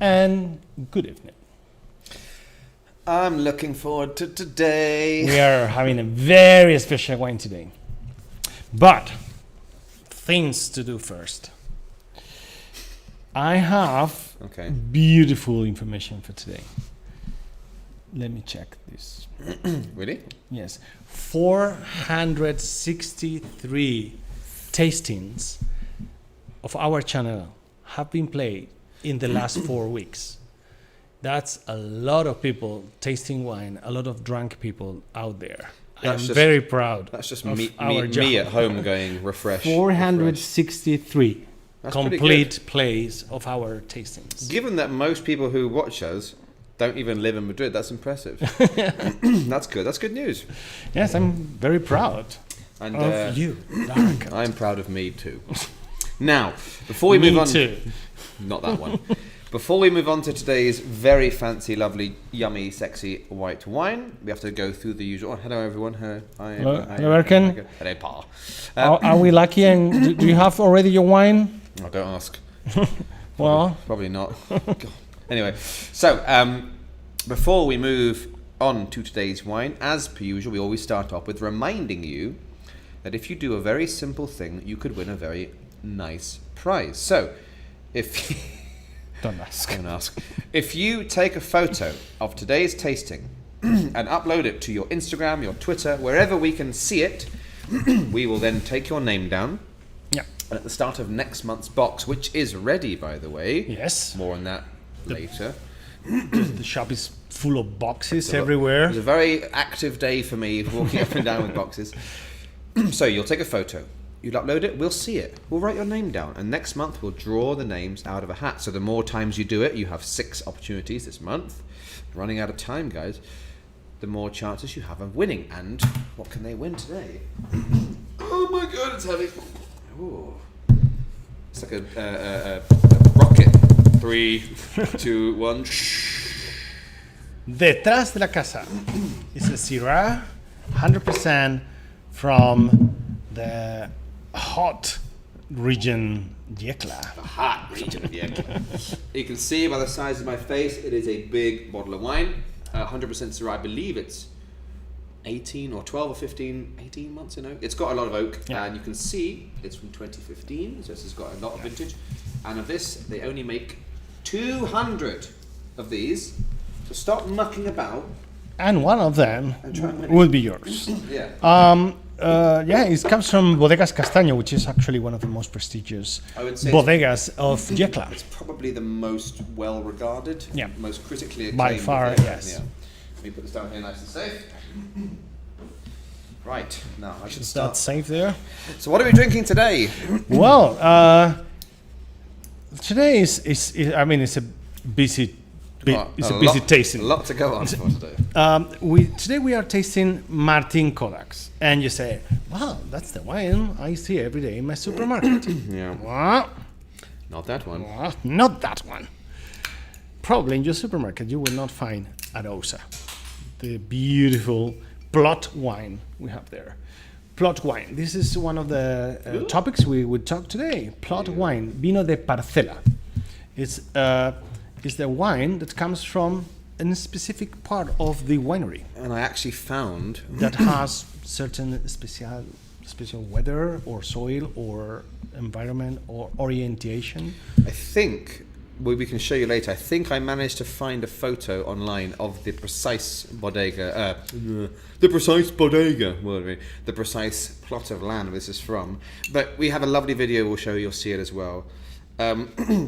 and good evening. I'm looking forward to today. We are having a very special wine today. But things to do first. I have beautiful information for today. Let me check this. Really? Yes. 463 tastings of our channel have been played in the last 4 weeks. That's a lot of people tasting wine, a lot of drunk people out there. I'm very proud. That's just of me job. at home going refresh. 463 complete plays of our tastings. Given that most people who watch us don't even live in Madrid, that's impressive. That's good. That's good news. Yes, I'm very proud of you. I'm proud of me too. Now, before we move on, too. Not that one. Before we move on to today's very fancy, lovely, yummy, sexy white wine, we have to go through the usual. Oh, hello, everyone. Hello, Erkan. Hello, Pa. Are we lucky? And do you have already your wine? Oh, don't ask. Well, probably not. God. Anyway, so before we move on to today's wine, as per usual, we always start off with reminding you that if you do a very simple thing, you could win a very nice prize. So, if don't ask. If you take a photo of today's tasting and upload it to your Instagram, your Twitter, wherever we can see it, we will then take your name down. Yeah. And at the start of next month's box, which is ready, by the way. Yes. More on that later. The shop is full of boxes everywhere. It was a very active day for me, walking up and down with boxes. So you'll take a photo. You'll upload it, we'll see it. We'll write your name down. And next month, we'll draw the names out of a hat. So the more times you do it, you have 6 opportunities this month. Running out of time, guys. The more chances you have of winning. And what can they win today? Oh my God, it's heavy. Ooh. It's like a rocket. 3, 2, 1. Detrás de la casa is a Syrah, 100% from the hot region Yekla. The hot region of Yekla. You can see by the size of my face, it is a big bottle of wine. 100% Syrah, I believe it's 18 or 12 or 18 months in oak. It's got a lot of oak, and you can see it's from 2015, so this has got a lot of vintage. And of this, they only make 200 of these. So stop mucking about. And one of them will be yours. Yeah. It comes from Bodegas Castaño, which is actually one of the most prestigious bodegas of Yekla. It's probably the most well-regarded, most critically acclaimed. By far, yes. Yeah. Let me put this down here nice and safe. Right, now I should start. That's safe there. So what are we drinking today? Well, today is I mean, it's a busy tasting. A lot to go on for today. Today we are tasting Martín Códax, and you say, "Wow, that's the wine I see every day in my supermarket." Yeah. Well, not that one. Well, not that one. Probably in your supermarket you will not find Arousa, the beautiful plot wine we have there. Plot wine. This is one of the topics we would talk today. Plot wine, vino de parcela. It's the wine that comes from a specific part of the winery. And I actually found that has certain special weather or soil or environment or orientation. I think we can show you later. I think I managed to find a photo online of the precise bodega, the precise plot of land this is from. But we have a lovely video we'll show you. You'll see it as well.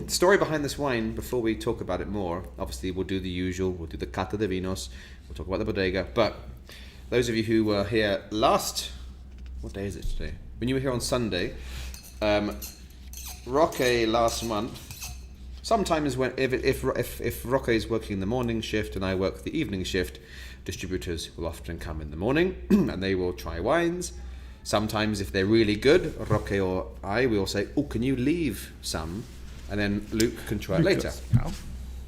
Story behind this wine, before we talk about it more, obviously we'll do the usual, we'll do the cata de vinos, we'll talk about the bodega, but those of you who were here what day is it today? When you were here on Sunday, Roque last month, sometimes if Roque is working in the morning shift and I work the evening shift, distributors will often come in the morning and they will try wines. Sometimes if they're really good, Roque or I will say, "Oh, can you leave some?" And then Luke can try it later.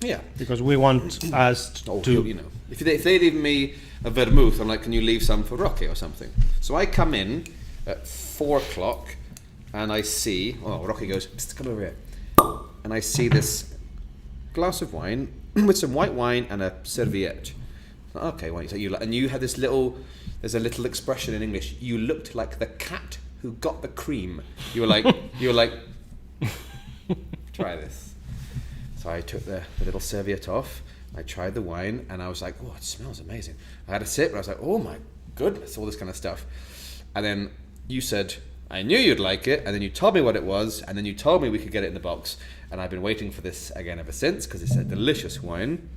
Yeah. Because we want us to... You know, if they leave me a vermouth, I'm like, "Can you leave some for Roque or something?" So I come in at 4 o'clock and I see... Oh, Roque goes, "Come over here." And I see this glass of wine with some white wine and a serviette. Okay, wait. So and you had this little. There's a little expression in English. You looked like the cat who got the cream. You were like, try this. So I took the little serviette off. I tried the wine, and I was like, oh, it smells amazing. I had a sip, and I was like, oh my goodness, all this kind of stuff. And then you said, I knew you'd like it, and then you told me what it was, and then you told me we could get it in the box. And I've been waiting for this again ever since, because it's a delicious wine.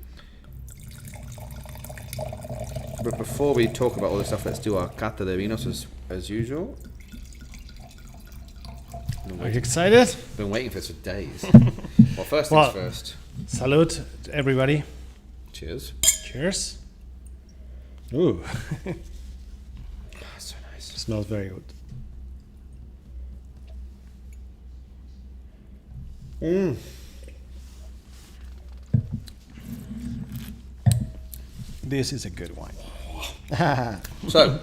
But before we talk about all this stuff, let's do our cata de vinos as usual. Are you excited? Been waiting for this for days. Well, first things first. Salute to everybody. Cheers. Cheers. Ooh. So nice. Smells very good. This is a good wine. So,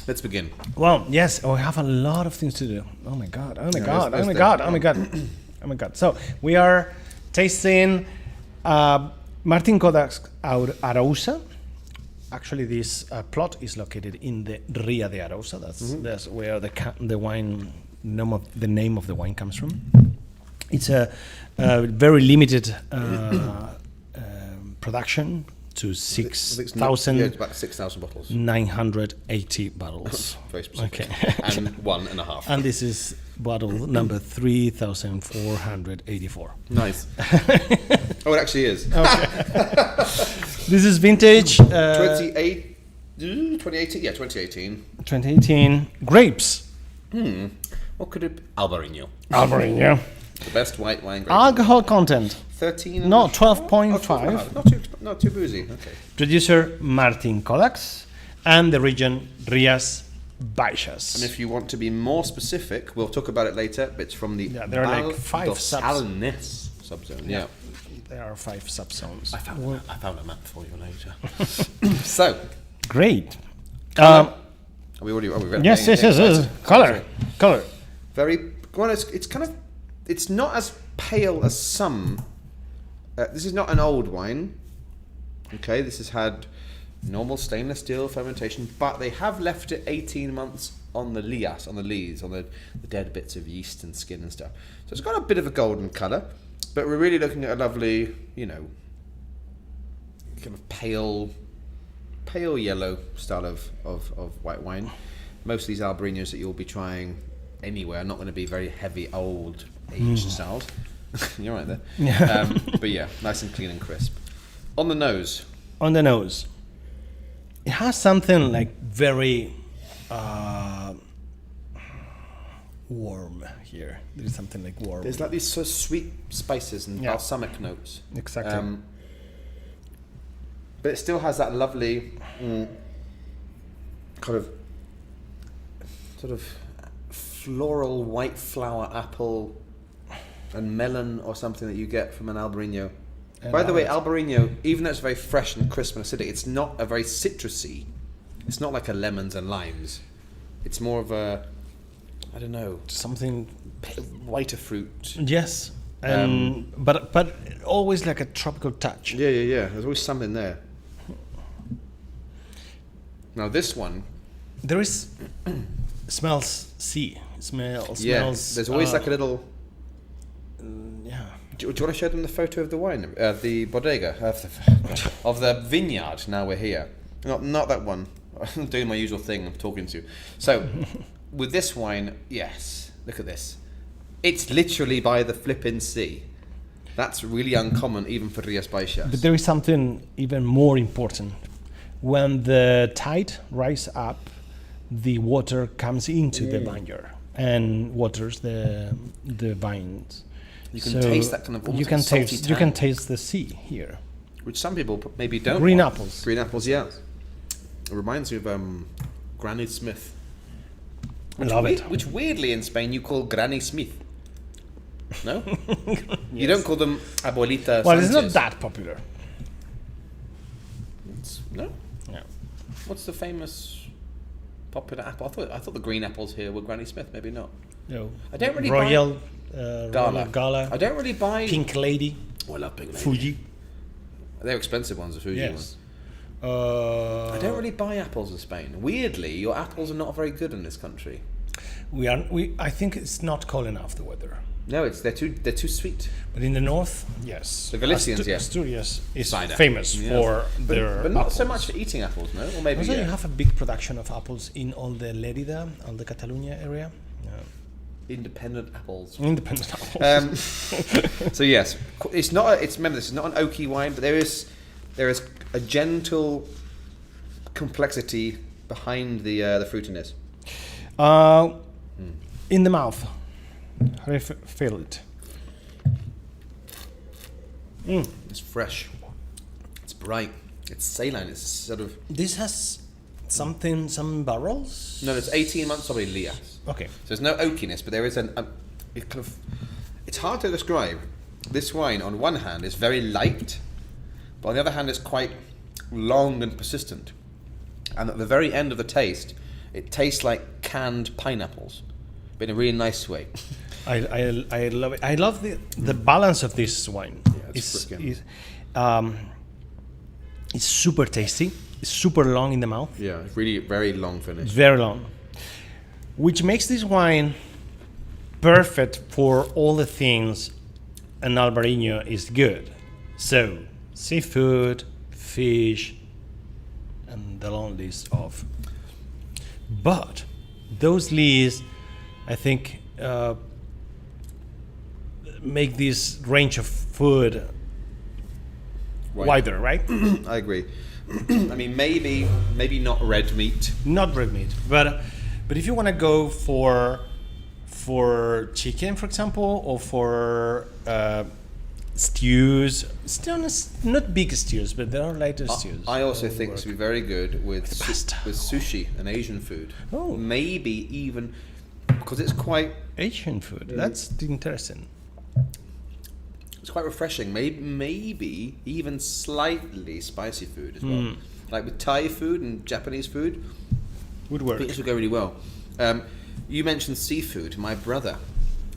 let's begin. Well, yes, we have a lot of things to do. Oh my god! Oh my Yeah, god! let's Oh my do god! it. Oh my god! Oh my god! So we are tasting Martín Códax Arousa. Actually, this plot is located in the Ria de Arousa. That's where the wine the name of the wine comes from. It's a very limited production to 6,000. Yeah, it's about 6,000 bottles. 980 bottles. Very specific. Okay. And 1.5. And this is bottle number 3,484. Nice. Oh, it actually is. This is vintage. 2018? Yeah, 2018. 2018. Grapes. What could it be? Albarino. Albarino. The best white wine grape. Alcohol content. 13. No, Oh, 12.5. Not too boozy. Okay. Producer Martín Códax. And the region Rías Baixas. And if you want to be more specific, we'll talk about it later, but it's from the there are like 5 Salines subzone. Yeah. There are 5 subzones. I found a map for you later. So. Great. Are we ready? Yes. Color. Very. Well, it's kind of. It's not as pale as some. This is not an old wine. Okay, this has had normal stainless steel fermentation, but they have left it 18 months on the lees, on the dead bits of yeast and skin and stuff. So it's got a bit of a golden colour, but we're really looking at a lovely, kind of pale yellow style of white wine. Most of these Albarinos that you'll be trying anywhere are not going to be very heavy, old, aged styles. You're right there. Yeah. But yeah, nice and clean and crisp. On the nose. It has something like very warm here. There's something like warm. There's like these sort of sweet spices and balsamic notes. Exactly. But it still has that lovely kind of sort of floral white flower apple and melon or something that you get from an Albarino. By the way, Albarino, even though it's very fresh and crisp and acidic, it's not a very citrusy. It's not like a lemons and limes. It's more of a, I don't know, something whiter fruit. Yes, but always like a tropical touch. Yeah. There's always something there. Now this one, there is smells sea. Smells. There's always like a little. Yeah. Do you want to show them the photo of the wine, the bodega, of the vineyard? Now we're here. Not that one. I'm doing my usual thing. I'm talking to you. So, with this wine, yes. Look at this. It's literally by the flipping sea. That's really uncommon, even for Rías Baixas. But there is something even more important. When the tide rises up, the water comes into the vineyard and waters the vines. You can taste that kind of almost you can salty taste tang. You can taste the sea here. Which some people maybe don't. Green want. apples. Green apples, yeah. It reminds me of Granny Smith. Love it. Which weirdly in Spain you call Granny Smith. No? Yes. You don't call them Abuelita Well, Sanchez. it's not that popular. No? Yeah. What's the famous popular apple? I thought the green apples here were Granny Smith. Maybe not. I don't really Royal Gala. Gala. I don't really buy. Pink Lady. Oh, I love Pink Lady. Fuji. They're expensive ones, the Fuji ones. Yes. I don't really buy apples in Spain. Weirdly, your apples are not very good in this country. I think it's not cold enough, the weather. No, they're too sweet. But in the north, yes. The Galicians, yes. Asturias is Cider. famous Yes. for their but not so apples. much for eating apples, no? Or maybe Also, you have a big production of apples in all the Lérida, all the Catalonia area. independent apples. Independent apples. So yes, it's not. Remember, this is not an oaky wine, but there is a gentle complexity behind the fruitiness. In the mouth, how do you feel it? It's fresh. It's bright. It's saline. It's sort of. This has some barrels. No, it's 18 months probably Lias. Okay. So there's no oakiness, but there is it's hard to describe. This wine, on one hand, is very light, but on the other hand, it's quite long and persistent. And at the very end of the taste, it tastes like canned pineapples, but in a really nice way. I love it. I love the balance of this wine. It's It's super tasty. It's super long in the mouth. Yeah, it's really very long finish. Very long. Which makes this wine perfect for all the things an Albarino is good. So, seafood, fish, and the long list of. But those lists, I think, make this range of food wider, right? I agree. I mean, maybe not red meat. Not red meat, but if you want to go for chicken, for example, or for stews, still not big stews, but there are lighter stews. I also think this would be very good with pasta. with sushi and Asian food. Oh. Maybe even because it's quite Asian food. That's interesting. it's quite refreshing. Maybe even slightly spicy food as well. Like with Thai food and Japanese food, Would I work. think this would go really well. You mentioned seafood. My brother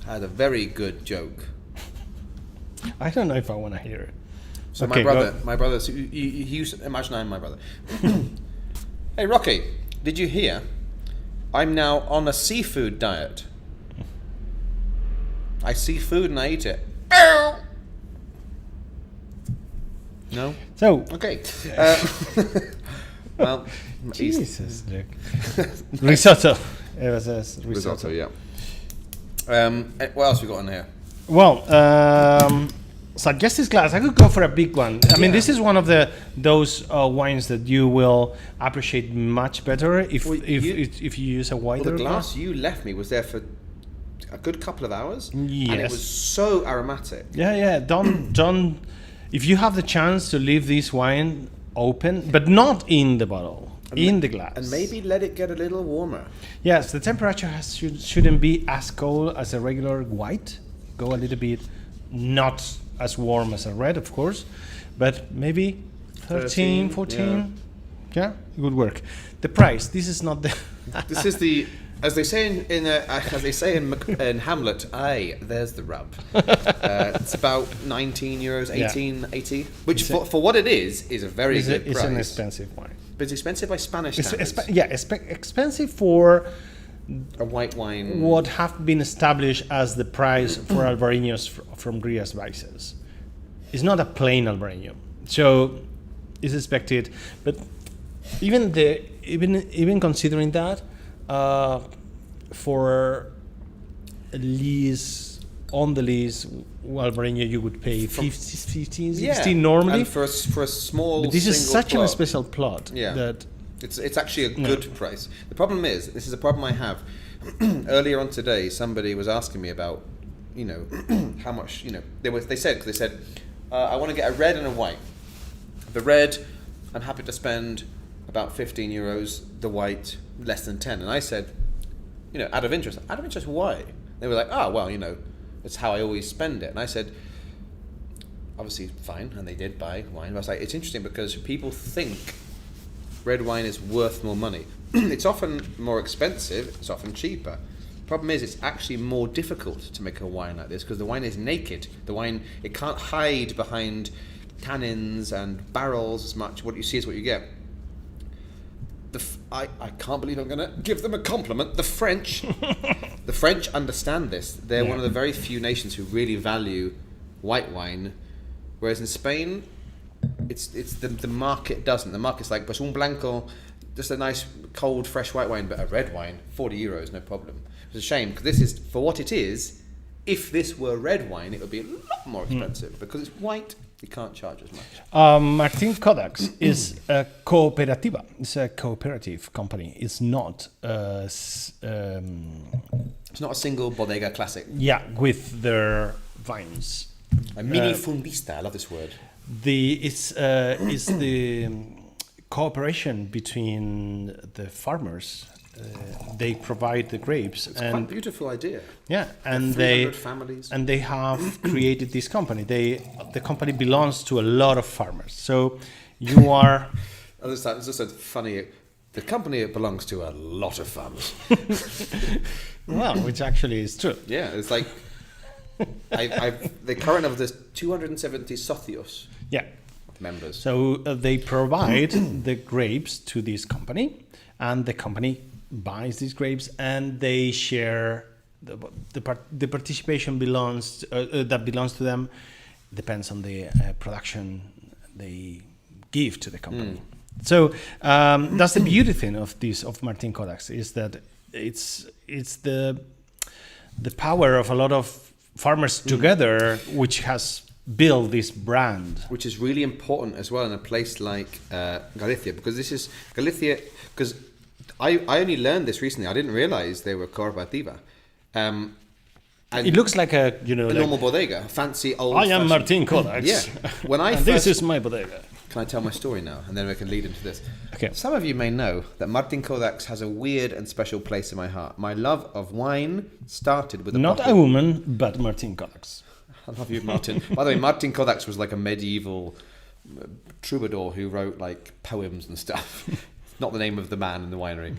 had a very good joke. I don't know if I want to hear it. So Okay, my brother. So he used. Imagine I'm my brother. Hey Rocky, did you hear? I'm now on a seafood diet. I see food and I eat it. No. So, Okay. Well, Jesus, Jack. Risotto. It was a risotto. Yeah. What else we got on here? Well, suggested glass. I could go for a big one. I mean, this is one of those wines that you will appreciate much better if you use a wider Well, the glass you left me was there for a good couple of hours, and it Yes. was so aromatic. Yeah. Don't. If you have the chance to leave this wine open, but not in the bottle, in the glass, And maybe let it get a little warmer. Yes, the temperature shouldn't be as cold as a regular white. Go a little bit, not as warm as a red, of course, but maybe 13, 14. Yeah, it would work. The price. This is not the. This is the, as they say in Hamlet. Aye, there's the rub. It's about 19 euros, 18.80, which for what it is a very good price. It's an expensive wine. But it's expensive by Spanish standards. Expensive for A white wine. what have been established as the price for Albariños from Rías Baixas. It's not a plain Albarino, so it's expected. But even considering that, for a lease on the lease Albarino, you would pay 15, 16 normally. And for a small. But this is single such plot, a special plot that. It's actually a good price. The problem is, this is a problem I have. Earlier on today, somebody was asking me about, how much, they said, I want to get a red and a white. The red, I'm happy to spend about 15 euros, the white, less than 10. And I said, out of interest, why? They were like, well, that's how I always spend it. And I said, obviously, fine. And they did buy wine. But I was like, it's interesting because people think red wine is worth more money. It's often more expensive, it's often cheaper, Problem is, it's actually more difficult to make a wine like this because the wine is naked. The wine, it can't hide behind tannins and barrels as much. What you see is what you get. I can't believe I'm going to give them a compliment. The French understand this. They're one of the very few nations who really value white wine, whereas in Spain, it's the market doesn't. The market's like, pues un blanco, just a nice cold fresh white wine, but a red wine, €40, no problem. It's a shame because this is, for what it is, if this were red wine, it would be a lot more expensive because it's white. You can't charge as much. Martin Códax is a cooperativa. It's a cooperative company. It's not It's not a single bodega classic. yeah, with their vines. A mini fundista. I love this word. It's the cooperation between the farmers. They provide the grapes, It's quite a beautiful idea. yeah, and 300 families. and they have created this company. The company belongs to a lot of farmers. So you are It's just so funny. The company belongs to a lot of farmers. well, which actually is true. Yeah, it's like the current of this 270 socios Yeah. members. So they provide the grapes to this company, and the company buys these grapes, and they share the participation belongs that belongs to them. Depends on the production they give to the company. So that's the beauty thing of Martin Códax is that it's the power of a lot of farmers together which has built this brand. Which is really important as well in a place like Galicia, because this is Galicia. Because I only learned this recently. I didn't realize they were cooperativa. And It looks like a normal bodega, a fancy old. I am Martin Códax. Yeah. When I and this is my bodega. Can I tell my story now, and then we can lead into this? Okay. Some of you may know that Martin Códax has a weird and special place in my heart. My love of wine started with a Not bottle. a woman, but Martin Códax. I love you, Martin. By the way, Martin Códax was like a medieval troubadour who wrote like poems and stuff. Not the name of the man in the winery,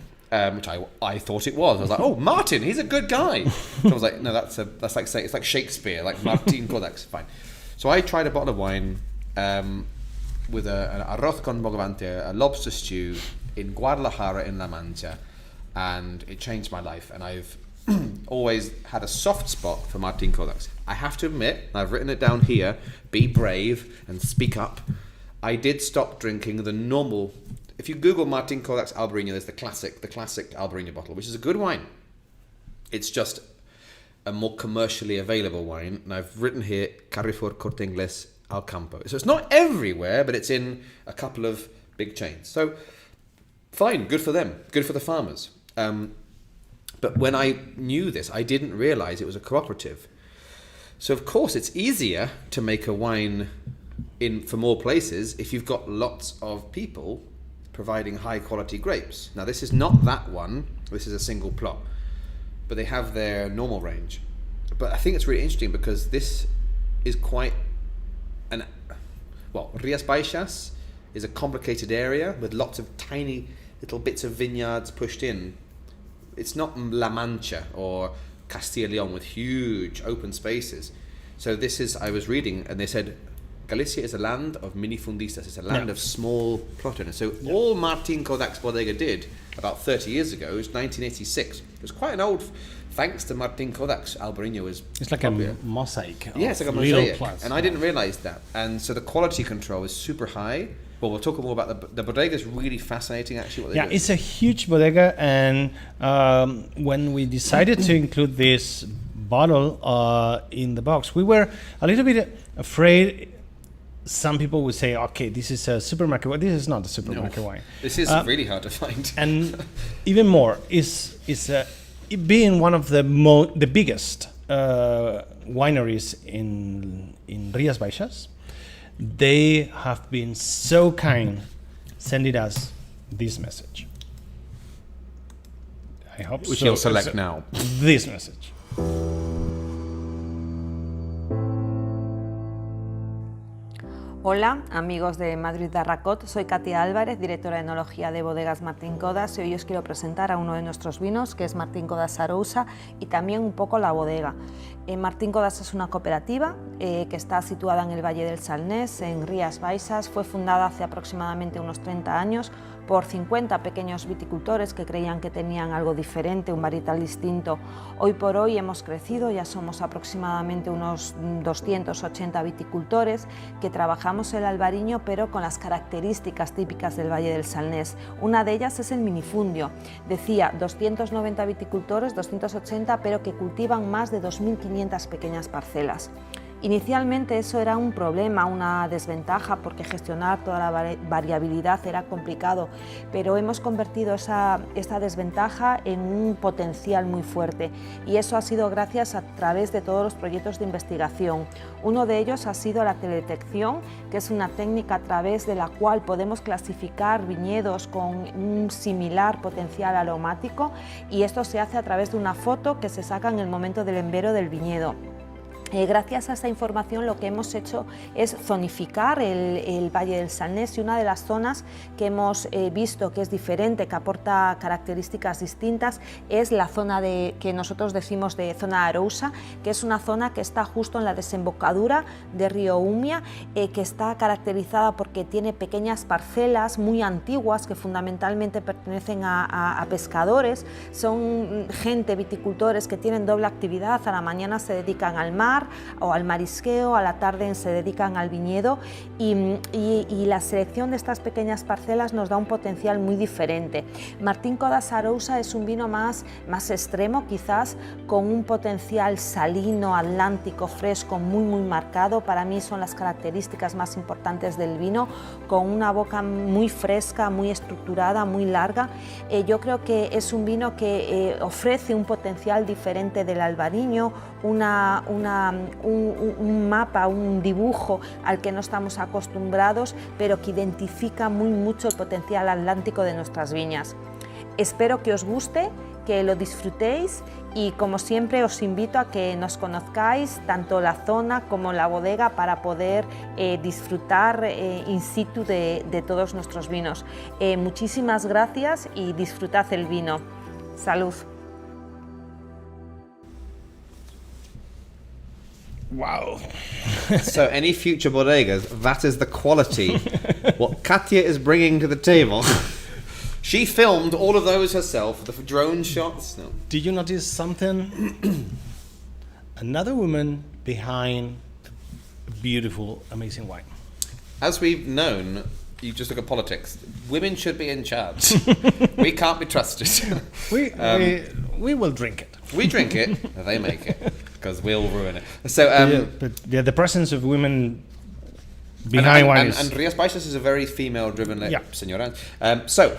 which I thought it was. I was like, oh, Martin, he's a good guy. So I was like, no, that's like saying it's like Shakespeare, like Martin Códax. Fine. So I tried a bottle of wine with an arroz con bogavante, a lobster stew in Guadalajara in La Mancha, and it changed my life. And I've always had a soft spot for Martin Códax. I have to admit, I've written it down here, be brave and speak up. I did stop drinking the normal. If you Google Martin Códax Albarino, there's the classic Albarino bottle, which is a good wine. It's just a more commercially available wine. And I've written here, Carrefour Corte Inglés Al Campo. So it's not everywhere, but it's in a couple of big chains. So fine, good for them, good for the farmers. But when I knew this, I didn't realize it was a cooperative. So of course it's easier to make a wine for more places if you've got lots of people providing high quality grapes. Now this is not that one, this is a single plot, but they have their normal range. But I think it's really interesting because this is quite Rías Baixas is a complicated area with lots of tiny little bits of vineyards pushed in. It's not La Mancha or Castilla y León with huge open spaces. So this is, I was reading and they said Galicia is a land of minifundistas. It's a land of small plot owners. So all Martin Códax Bodega did about 30 years ago was 1986. It was quite an old, thanks to Martin Códax, Albarino was It's like popular. a mosaic. Yeah, it's like a mosaic. And I didn't realize that. And so the quality control is super high. Well, we'll talk more about the bodega is really fascinating, actually, what they do. It's a huge bodega, and when we decided to include this bottle in the box, we were a little bit afraid. Some people would say, okay, this is a supermarket wine. This is not a supermarket wine. This is really hard to find. And even more, is it being one of the biggest wineries in Rías Baixas. They have been so kind sending us this message. I hope Which you'll select now. This message. Hola, amigos de Madrid Darracot, soy Katia Álvarez, directora de enología de bodegas Martín Códax, y hoy os quiero presentar a uno de nuestros vinos, que es Martín Códax Arousa, y también un poco la bodega. Martín Códax es una cooperativa que está situada en el Valle del Salnés, en Rías Baixas. Fue fundada hace aproximadamente unos 30 años por 50 pequeños viticultores que creían que tenían algo diferente, un varietal distinto. Hoy por hoy hemos crecido, ya somos aproximadamente unos 280 viticultores que trabajamos el albariño, pero con las características típicas del Valle del Salnés. Una de ellas es el minifundio. Decía 290 viticultores, 280, pero que cultivan más de 2.500 pequeñas parcelas. Inicialmente eso era un problema, una desventaja, porque gestionar toda la variabilidad era complicado, pero hemos convertido esta desventaja en un potencial muy fuerte, y eso ha sido gracias a través de todos los proyectos de investigación. Uno de ellos ha sido la teledetección, que es una técnica a través de la cual podemos clasificar viñedos con un similar potencial aromático, y esto se hace a través de una foto que se saca en el momento del embero del viñedo. Gracias a esta información lo que hemos hecho es zonificar el Valle del Salnés, y una de las zonas que hemos visto que es diferente, que aporta características distintas, es la zona que nosotros decimos de zona Arousa, que es una zona que está justo en la desembocadura de río Umia, que está caracterizada porque tiene pequeñas parcelas muy antiguas que fundamentalmente pertenecen a pescadores. Son gente, viticultores que tienen doble actividad: a la mañana se dedican al mar o al marisqueo, a la tarde se dedican al viñedo, y la selección de estas pequeñas parcelas nos da un potencial muy diferente. Martín Códax Arousa es un vino más extremo, quizás con un potencial salino, atlántico, fresco, muy marcado. Para mí son las características más importantes del vino, con una boca muy fresca, muy estructurada, muy larga. Yo creo que es un vino que ofrece un potencial diferente del albariño, un mapa, un dibujo al que no estamos acostumbrados, pero que identifica mucho el potencial atlántico de nuestras viñas. Espero que os guste, que lo disfrutéis, y como siempre os invito a que nos conozcáis tanto la zona como la bodega para poder disfrutar in situ de todos nuestros vinos. Muchísimas gracias y disfrutad el vino. Salud. Wow. So any future bodegas, that is the quality what Katia is bringing to the table. She filmed all of those herself, the drone shots. No. Did you notice something? Another woman behind a beautiful, amazing wine. As we've known, you just look at politics. Women should be in charge. We can't be trusted. We will drink it. We drink it, they make it, because we'll ruin it. So, the presence of women behind wine and Rías Baixas is a very female-driven señora. Yeah.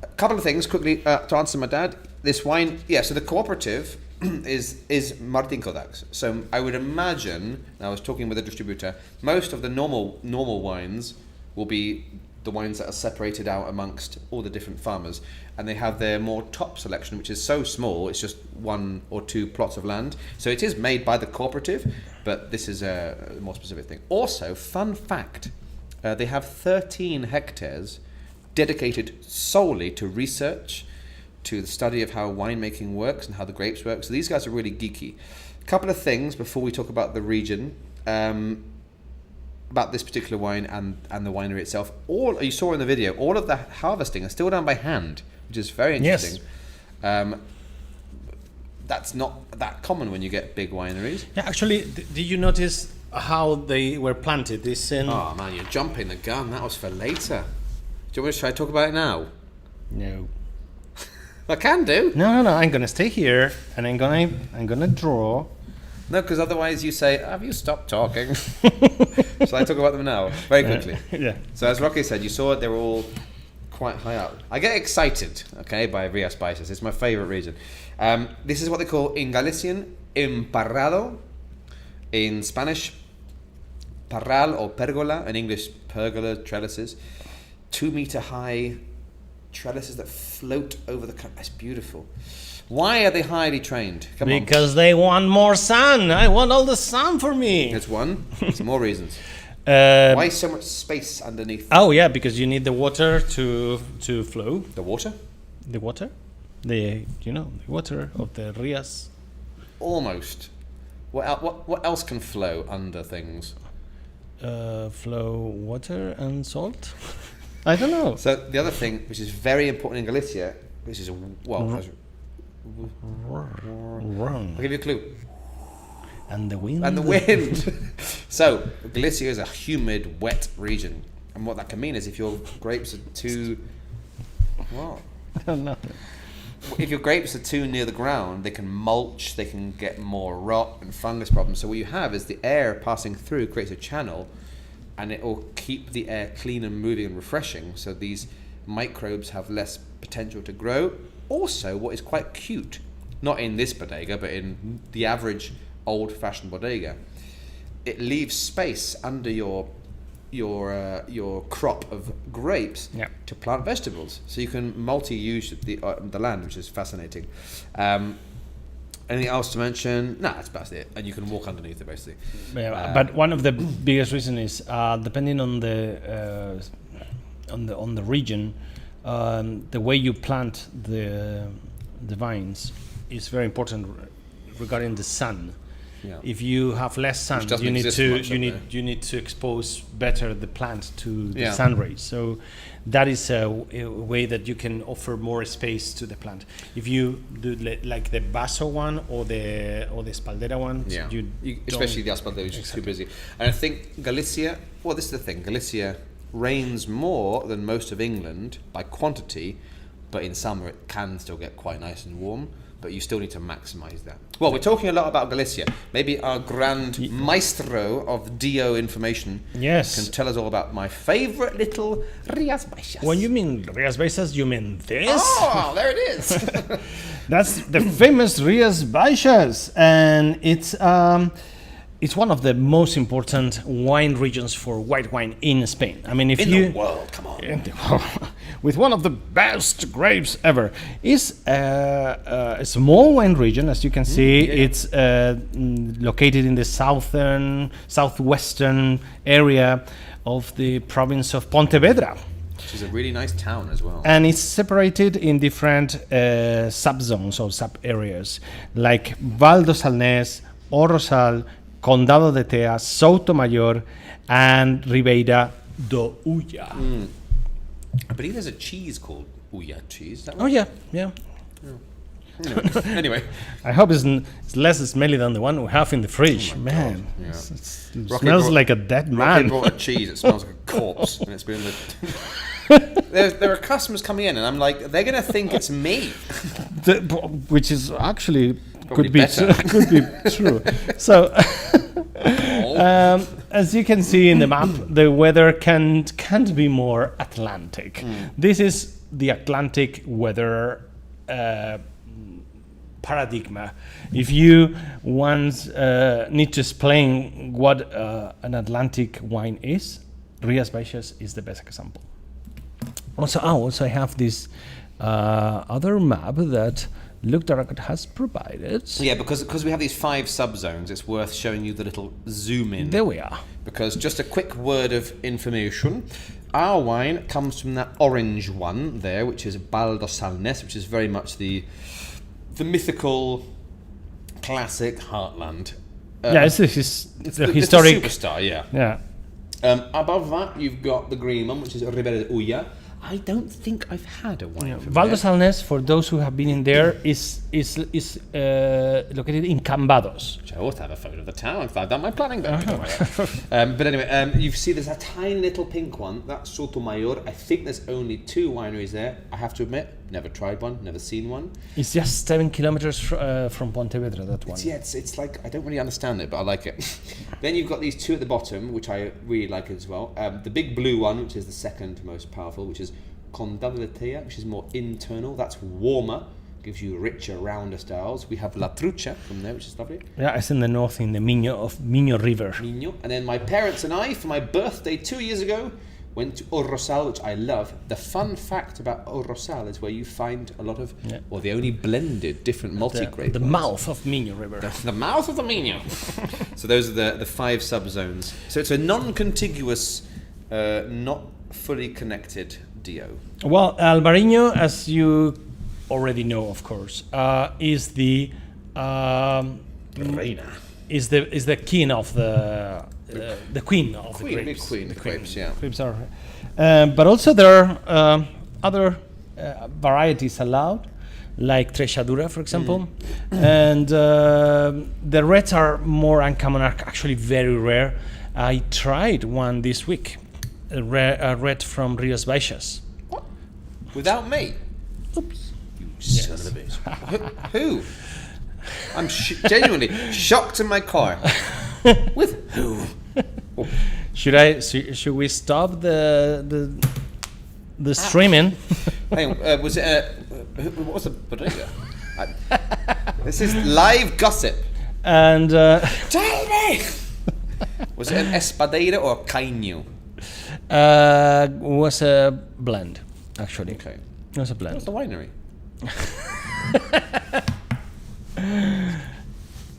A couple of things quickly to answer my dad. This wine, so the cooperative is Martín Códax. So I would imagine, and I was talking with a distributor, most of the normal wines will be the wines that are separated out amongst all the different farmers, and they have their more top selection, which is so small, it's just 1 or 2 plots of land. So it is made by the cooperative, but this is a more specific thing. Also, fun fact, they have 13 hectares dedicated solely to research, to the study of how winemaking works and how the grapes work. So these guys are really geeky. A couple of things before we talk about the region, about this particular wine and the winery itself. All you saw in the video, all of the harvesting is still done by hand, which is very interesting. Yes. That's not that common when you get big wineries. Yeah, actually, did you notice how they were planted? Oh man, you're jumping the gun. That was for later. Do you want to try to talk about it now? No. I can do. No. I'm gonna stay here, and I'm gonna draw. No, because otherwise you say, have you stopped talking? Shall I talk about them now? Very quickly. Yeah. So as Rocky said, you saw it, they were all quite high up. I get excited, by Rías Baixas. It's my favourite region. This is what they call, in Galician, emparrado. In Spanish, parral or pergola. In English, pergola, trellises. 2-metre high trellises that float over the... It's beautiful. Why are they highly trained? Come on. Because they want more sun. I want all the sun for me. There's one. Some more reasons. Why so much space underneath Oh yeah, because you need the water to flow. the water? The water, the water of the rias. Almost. What else can flow under things? Flow water and salt. I don't know. So the other thing, which is very important in Galicia, which is I'll Wrong. give you a clue. And the wind. And the wind. So Galicia is a humid, wet region, and what that can mean is if your grapes are too I don't know. if your grapes are too near the ground, they can mulch, they can get more rot and fungus problems. So what you have is the air passing through creates a channel, and it will keep the air clean and moving and refreshing. So these microbes have less potential to grow. Also, what is quite cute, not in this bodega, but in the average old-fashioned bodega, it leaves space under your crop of grapes to plant vegetables, so you can multi-use the land, which is fascinating. Anything else to mention? No, that's about it. And you can walk underneath it, basically. Yeah, but one of the biggest reasons is depending on the region, the way you plant the vines is very important regarding the sun. Yeah. If you have less sun, Which doesn't you need exist to much up there. you need to expose better the plant to the Yeah. sun rays. So that is a way that you can offer more space to the plant. If you do like the Basso one or the Espaldera one, especially the Aspaldera, which is too busy. And I think Galicia, well, this is the thing, Galicia rains more than most of England by quantity, but in summer it can still get quite nice and warm, but you still need to maximize that. Well, we're talking a lot about Galicia. Maybe our grand maestro of DO information can tell us all about my favorite little Rias Baixas. When you mean Rias Baixas, you mean this? Oh, there it is. That's the famous Rias Baixas, and it's one of the most important wine regions for white wine in Spain. I mean, the world, come on. With one of the best grapes ever. It's a small wine region, as you can see. It's located in the southwestern area of the province of Pontevedra. Which is a really nice town as well. And it's separated in different subzones or sub-areas, like Val do Salnés, O Rosal, Condado de Tea, Soutomayor, and Ribeira do Ulla. I believe there's a cheese called Ulla cheese. Is that Oh right? yeah. Anyway, I hope it's less smelly than the one we have in the fridge. Man, Yeah. it Rocky smells brought- like a dead Rocky man. brought a cheese. It smells like a corpse, and it's been the. There are customers coming in, and I'm like, they're gonna think it's me. Which is actually Probably could be better. could be true. So. As you can see in the map, the weather can't be more Atlantic. This is the Atlantic weather paradigm. If you once need to explain what an Atlantic wine is, Rias Baixas is the best example. Also I have this other map that Luke Daragot has provided. Yeah, because we have these 5 subzones, it's worth showing you the little zoom in. There we are. Because just a quick word of information. Our wine comes from that orange one there, which is Val do Salnés, which is very much the mythical, classic heartland. It's the historic. It's the superstar, yeah. Yeah. Above that, you've got the green one, which is Ribeira de Ulla. I don't think I've had a wine from Val do there. Salnés, for those who have been in there, is located in Cambados. I ought to have a photo of the town if I've done my planning there. But anyway, you see there's a tiny little pink one. That's Sotomayor. I think there's only 2 wineries there. I have to admit, never tried one, never seen one. It's just 7 kilometers from Pontevedra, that one. It's like, I don't really understand it, but I like it. Then you've got these 2 at the bottom, which I really like as well. The big blue one, which is the second most powerful, which is Condado de Tea, which is more internal. That's warmer, gives you richer, rounder styles. We have La Trucha from there, which is lovely. Yeah, it's in the north, in the Miño River. Miño. And then my parents and I, for my birthday 2 years ago, went to Arousa, which I love. The fun fact about Arousa is where you find a lot of, or the only blended different multi-grape. The mouth of Minho River. The mouth of the Minho. So those are the 5 subzones. So it's a non-contiguous, not fully connected DO. Well, Albarino, as you already know, of course, is the Reina. is the king of the queen of the grapes. The grapes, yeah. Grapes are, but also there are other varieties allowed, like Trechadura, for example, and the reds are more uncommon, are actually very rare. I tried one this week, a red from Rías Baixas. What? Without me? Oops. You son of a bitch. Who? I'm genuinely shocked in my car. With who? Oh. Should we stop the streaming? Hang on, was it what was the bodega? This is live gossip. And Tell me! Was it an Espadera or a Caño? was a blend, actually. Okay. It was a blend. What's the winery?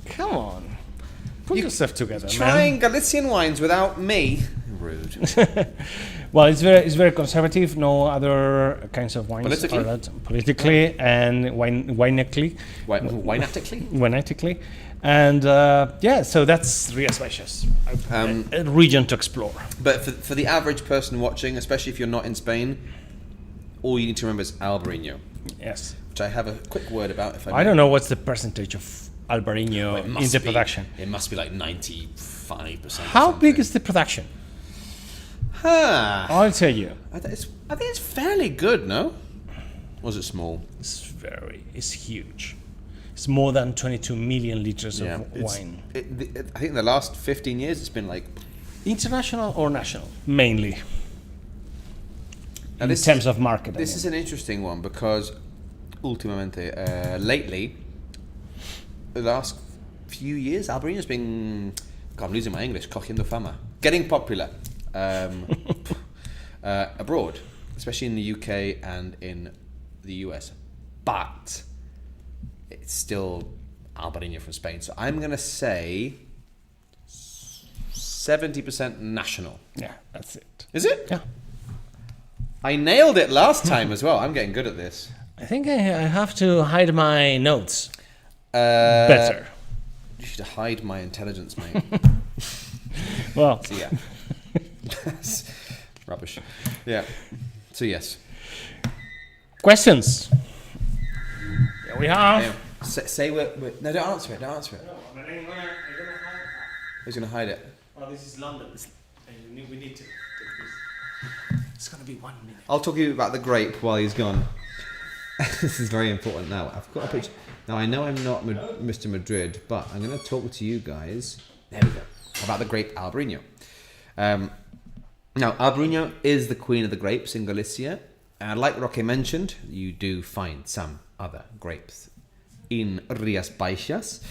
Come on, put yourself together, Trying Galician wines without me? Rude. Well, it's very conservative. No other kinds of wines Politically? are that politically and winetically. Winetically? And so that's Rías Baixas, a region to explore. But for the average person watching, especially if you're not in Spain, all you need to remember is Albarino, Yes. which I have a quick word about. If I don't know what's the percentage of Albarino in the production. It must be like 95%. How big is the production? I'll tell you. I think it's fairly good, no? Or is it small? It's huge. It's more than 22 million liters of wine. I think in the last 15 years it's been like... International or national? Mainly. Now in terms of market. This is an interesting one because ultimamente, lately, the last few years, Albarino's been... God, I'm losing my English. Cogiendo fama. Getting popular. Abroad, especially in the UK and in the US, but it's still Albarino from Spain. So I'm going to say 70% national. Yeah, that's it. Is it? Yeah. I nailed it last time as well. I'm getting good at this. I think I have to hide my notes better. You should hide my intelligence, mate. Well, So yeah. Rubbish. Yeah. So yes. questions. Here we are. Hang on. Say we're no, don't answer it. Don't answer it. Who's gonna hide it? Oh, this is London. We need to take this. It's gonna be 1 minute. I'll talk to you about the grape while he's gone. This is very important now. I've got a picture. Now I know I'm not Mr. Madrid, but I'm going to talk to you guys. There we go. About the grape Albarino. Now Albarino is the queen of the grapes in Galicia, and like Roque mentioned, you do find some other grapes in Rías Baixas.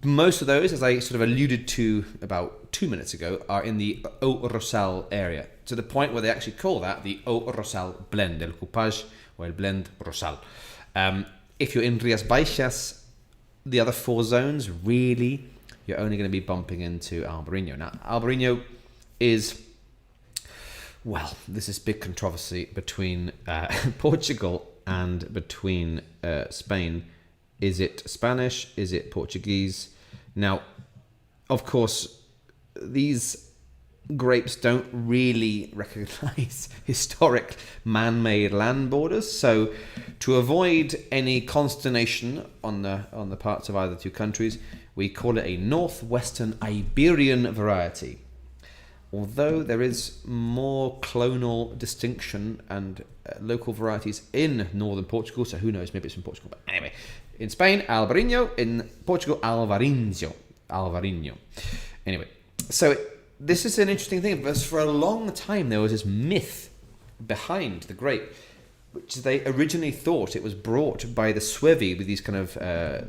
Most of those, as I sort of alluded to about 2 minutes ago, are in the Arousa area, to the point where they actually call that the Arousa blend, el coupage or el blend Rosal. If you're in Rías Baixas, the other 4 zones, really, you're only going to be bumping into Albarino. Now, Albarino is, well, this is big controversy between Portugal and between Spain. Is it Spanish? Is it Portuguese? Now, of course, these grapes don't really recognize historic man-made land borders, so to avoid any consternation on the parts of either two countries, we call it a northwestern Iberian variety. Although there is more clonal distinction and local varieties in northern Portugal, so who knows, maybe it's from Portugal, but anyway, in Spain, Albarino, in Portugal, Alvarinho. Anyway, so this is an interesting thing, because for a long time there was this myth behind the grape, which they originally thought it was brought by the Suevi, with these kind of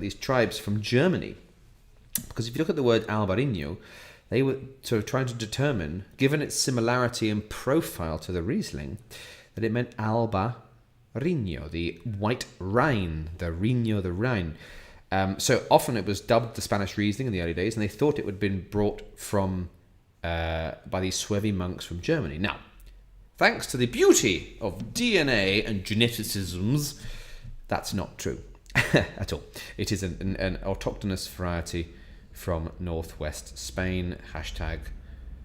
these tribes from Germany. Because if you look at the word Albarino, they were sort of trying to determine, given its similarity in profile to the Riesling, that it meant Albarino, the white Rhine, the Rino, the Rhine. So often it was dubbed the Spanish Riesling in the early days, and they thought it had been brought from by these Suevi monks from Germany. Now, thanks to the beauty of DNA and geneticisms, that's not true at all. It is an autochthonous variety from northwest Spain. Hashtag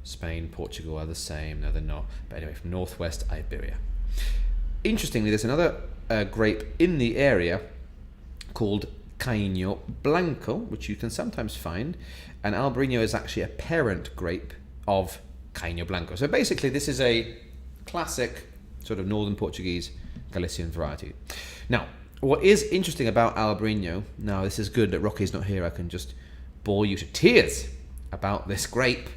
Spain, Portugal are the same. No, they're not. But anyway, from northwest Iberia. Interestingly, there's another grape in the area called Caíño Blanco, which you can sometimes find. And Albarino is actually a parent grape of Caíño Blanco. So basically, this is a classic sort of northern Portuguese Galician variety. Now, what is interesting about Albarino, now this is good that Rocky's not here, I can just bore you to tears about this grape,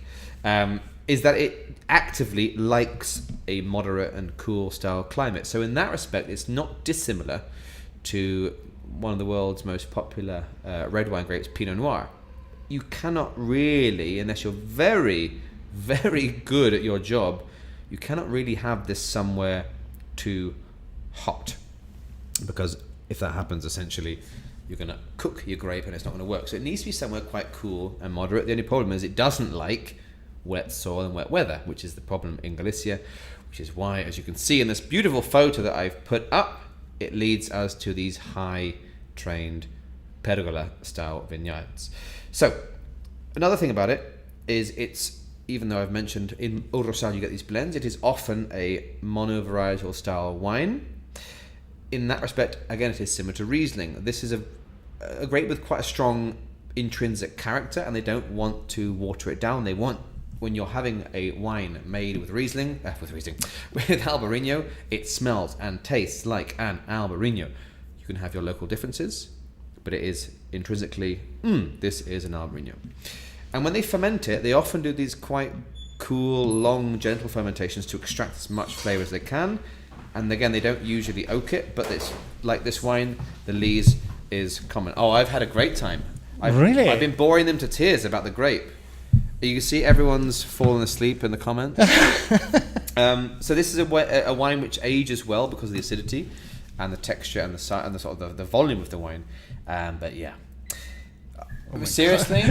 is that it actively likes a moderate and cool style climate. So in that respect, it's not dissimilar to one of the world's most popular red wine grapes, Pinot Noir. You cannot really, unless you're very, very good at your job, you cannot really have this somewhere too hot, because if that happens, essentially you're going to cook your grape and it's not going to work. So it needs to be somewhere quite cool and moderate. The only problem is it doesn't like wet soil and wet weather, which is the problem in Galicia, which is why, as you can see in this beautiful photo that I've put up, it leads us to these high trained pergola style vineyards. So another thing about it is it's, even though I've mentioned in Arousa you get these blends, it is often a monovarietal style wine. In that respect, again, it is similar to Riesling. This is a grape with quite a strong intrinsic character, and they don't want to water it down. They want, when you're having a wine made with Riesling, with Albarino, it smells and tastes like an Albarino. You can have your local differences, but it is intrinsically, this is an Albarino. And when they ferment it, they often do these quite cool, long, gentle fermentations to extract as much flavour as they can. And again, they don't usually oak it, but it's like this wine, the lees is common. Oh, I've had a great time. Really? I've been boring them to tears about the grape. You can see everyone's fallen asleep in the comments. So this is a wine which ages well because of the acidity and the texture and the sort of the volume of the wine. But yeah. Seriously?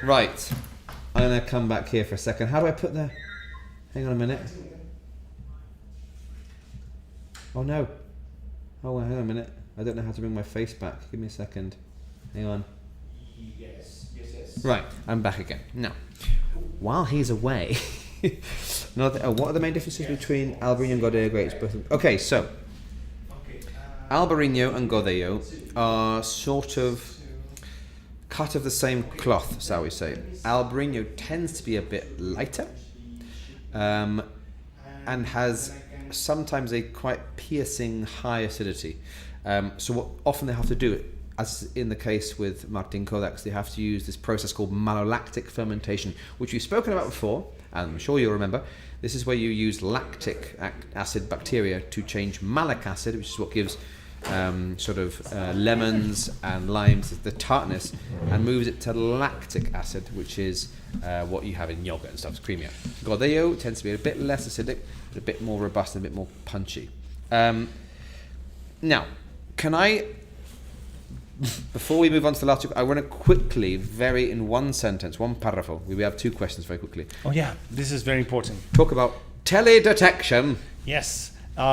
Right. I'm going to come back here for a second. How do I put the... Hang on a minute. Oh no. Oh, hang on a minute. I don't know how to bring my face back. Give me a second. Hang on. Yes. Right, I'm back again. Now, while he's away, what are the main differences between Albarino and Godello grapes? Okay, so Albarino and Godello are sort of cut of the same cloth, shall we say. Albarino tends to be a bit lighter, and has sometimes a quite piercing high acidity. So what often they have to do, as in the case with Martín Códax, they have to use this process called malolactic fermentation, which we've spoken about before, and I'm sure you'll remember. This is where you use lactic acid bacteria to change malic acid, which is what gives lemons and limes the tartness, and moves it to lactic acid, which is what you have in yogurt and stuff. It's creamier. Godello tends to be a bit less acidic, but a bit more robust and a bit more punchy. Now, can I, before we move on to the last two, I want to quickly, in one sentence, one paragraph, we have two questions very quickly. Oh yeah, this is very important. Talk about teledetection. Yes. He's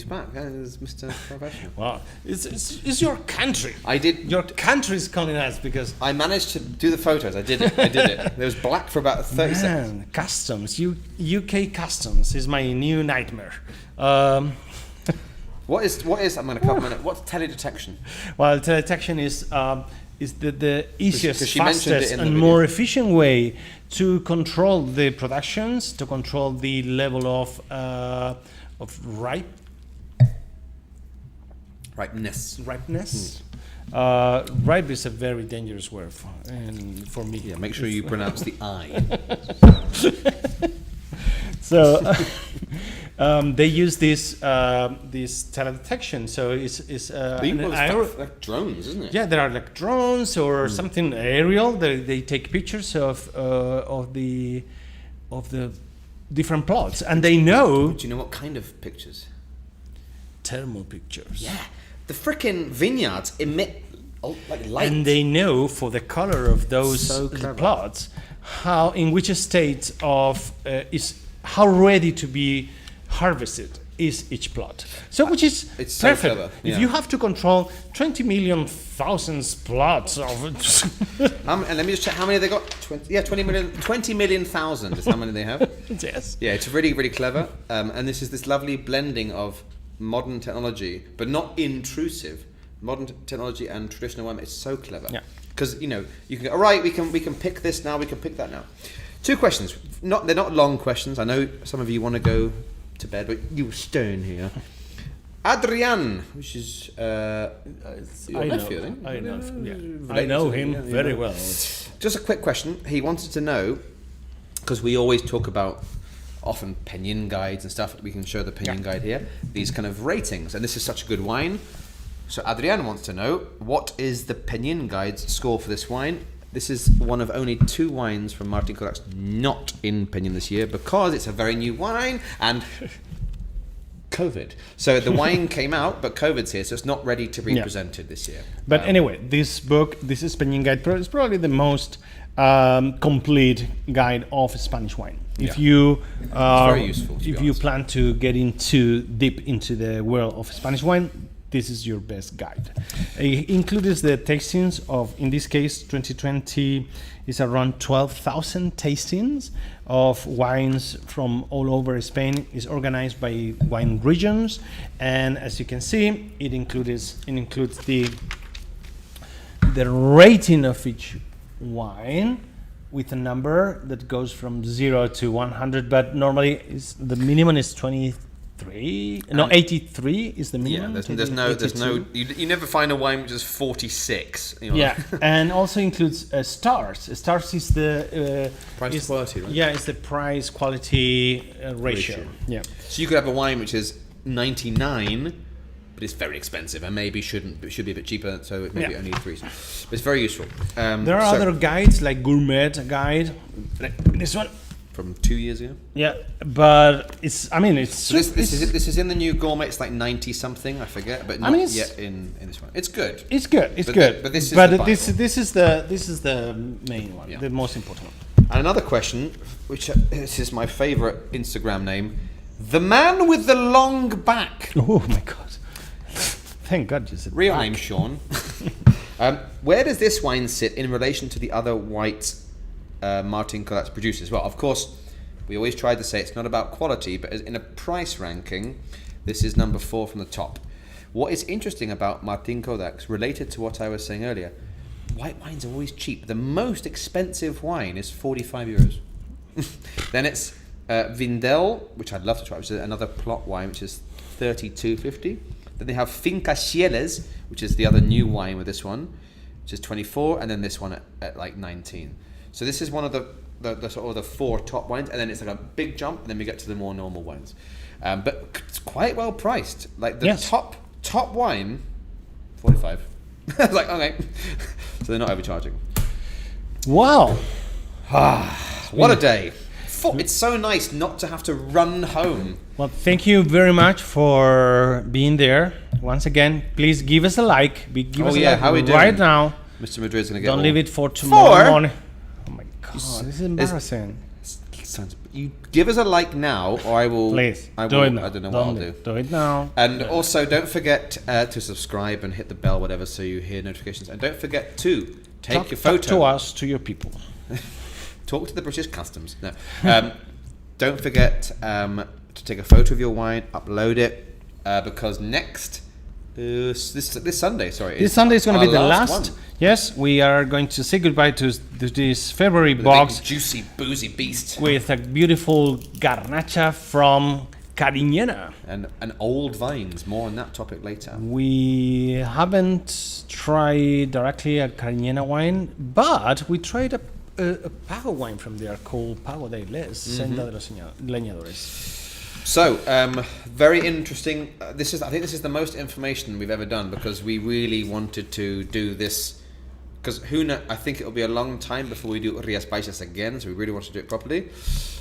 back. There's Mr. Professional. Well, it's your country. I did. Your country is calling us because I managed to do the photos. I did it. There was black for about 30 seconds. Customs, UK customs is my new nightmare. What is? I'm going to cover a minute. What's teledetection? Well, teledetection is the easiest, fastest, and more efficient way to control the productions, to control the level of ripeness. Ripe is a very dangerous word for me. Yeah, make sure you pronounce the I. So, they use this teledetection. So it's like drones, isn't it? yeah, there are like drones or something aerial. They take pictures of the different plots, and they know. Do you know what kind of pictures? Thermal pictures. Yeah, the frickin' vineyards emit like light. And they know for the color of those plots how in which state of is how ready to be harvested is each plot. So which is It's so perfect. clever, If yeah. you have to control 20 million thousands plots of And let me just check how many they got. 20 million thousand is how many they have. yes. Yeah, it's really, really clever. And this is this lovely blending of modern technology, but not intrusive. Modern technology and traditional wine. It's so clever. Yeah. Because you know you can go, all right, we can pick this now, we can pick that now. 2 questions. They're not long questions. I know some of you want to go to bed, but you stay in here. Adrian, which is your nephew, I think. I know him very well. Just a quick question. He wanted to know, because we always talk about often Pinion guides and stuff. We can show the Pinion guide here. These kind of ratings, and this is such a good wine. So Adrian wants to know, what is the Pinion guide's score for this wine? This is one of only 2 wines from Martín Códax not in Pinion this year, because it's a very new wine and COVID. So the wine came out, but COVID's here, so it's not ready to be presented this year. But anyway, this book, this is Pinion Guide, is probably the most complete guide of Spanish wine. If you very useful, to be if you honest. plan to get into deep into the world of Spanish wine, this is your best guide. It includes the tastings of, in this case, 2020 is around 12,000 tastings of wines from all over Spain. It's organized by wine regions, and as you can see, it includes the rating of each wine with a number that goes from 0 to 100, but normally the minimum is 23. 83 is the minimum. Yeah, there's no. You never find a wine which is 46. You know? Yeah, and also includes stars. Stars is the Price to quality, right? Yeah, it's the price quality ratio. Yeah. So you could have a wine which is 99, but it's very expensive and maybe should be a bit cheaper. So it maybe only 3. But it's very useful. There are other guides like Gourmet guide. This one. From 2 years ago. Yeah, but it's. I mean, it's. So this is in the new Gourmet. It's like 90 something. I forget, but not yet in this one. It's good. It's good. It's But good. but this is but the this is the main one, the most important one. And another question, which this is my favorite Instagram name, the man with the long back. Oh my god! Thank God you said. Real back. name Sean. Where does this wine sit in relation to the other white Martín Códax produces? Well, of course, we always try to say it's not about quality, but in a price ranking, this is number 4 from the top. What is interesting about Martín Códax, related to what I was saying earlier, white wines are always cheap. The most expensive wine is 45 euros. Then it's Vindel, which I'd love to try, which is another plot wine, which is 32.50. Then they have Finca Cieles, which is the other new wine with this one, which is 24, and then this one at like 19. So this is one of the sort of the 4 top wines, and then it's like a big jump, and then we get to the more normal wines. But it's quite well priced. Like the top wine, 45. I was like, okay. So they're not overcharging. Wow. What a day. It's so nice not to have to run home. Well, thank you very much for being there. Once again, please give us a like. Give us a like how we doing? right now. Mr. Madrid's going to get Don't all- leave it for tomorrow 4? morning. Oh my god, this is embarrassing. You give us a like now, or I will. Please, I do will, it now. I don't know what I'll do. Do it now. And also, don't forget to subscribe and hit the bell, whatever, so you hear notifications. And don't forget to take your photo. Talk to us, to your people. Talk to the British Customs. No. Don't forget to take a photo of your wine, upload it, because next this Sunday, sorry. This Sunday is going to be the last. one. Yes, we are going to say goodbye to this February The box big, juicy, boozy beast. with a beautiful garnacha from Cariñena. And old vines. More on that topic later. We haven't tried directly a Cariñena wine, but we tried a Pago wine from there called Pago de Les, Senda de los Leñadores. So, very interesting. I think this is the most information we've ever done because we really wanted to do this. Because I think it'll be a long time before we do Rías Baixas again, so we really want to do it properly.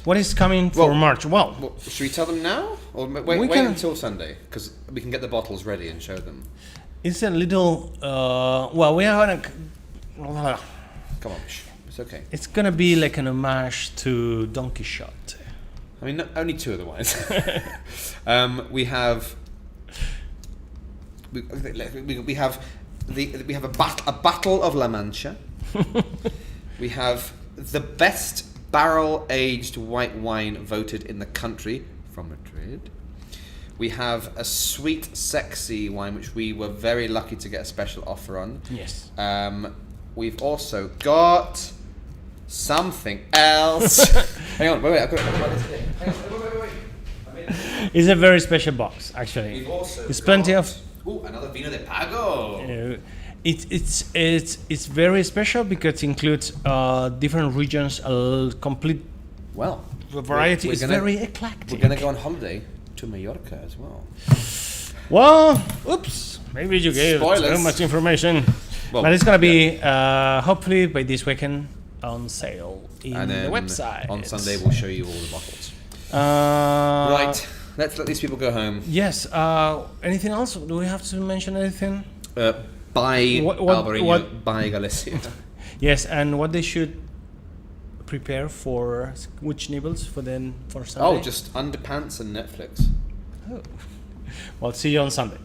What is coming for March? Well, should we tell them now? Or wait until Sunday? Because we can get the bottles ready and show them. it's a little. Well, we are gonna. Come on, it's okay. It's gonna be like an homage to Don Quixote. I mean, only 2 of the wines. We have a battle of La Mancha. We have the best barrel-aged white wine voted in the country from Madrid. We have a sweet, sexy wine which we were very lucky to get a special offer on. Yes. We've also got something else. Hang on, wait. I've got this here. Hang on, wait. It's a very special box, actually. We've also It's plenty of. another Vino de Pago. It's very special because it includes different regions, a complete variety. It's very eclectic. We're going to go on holiday to Mallorca as well. Well, oops, maybe you gave Spoilers. too much information. Well, but it's gonna be hopefully by this weekend on sale in and then the website. on Sunday we'll show you all the bottles. Right. Let's let these people go home. Yes. Anything else? Do we have to mention anything? Buy Albarino, buy Galicia. Yes, and what they should prepare for which nibbles for Sunday? Oh, just underpants and Netflix. Oh. Well, see you on Sunday.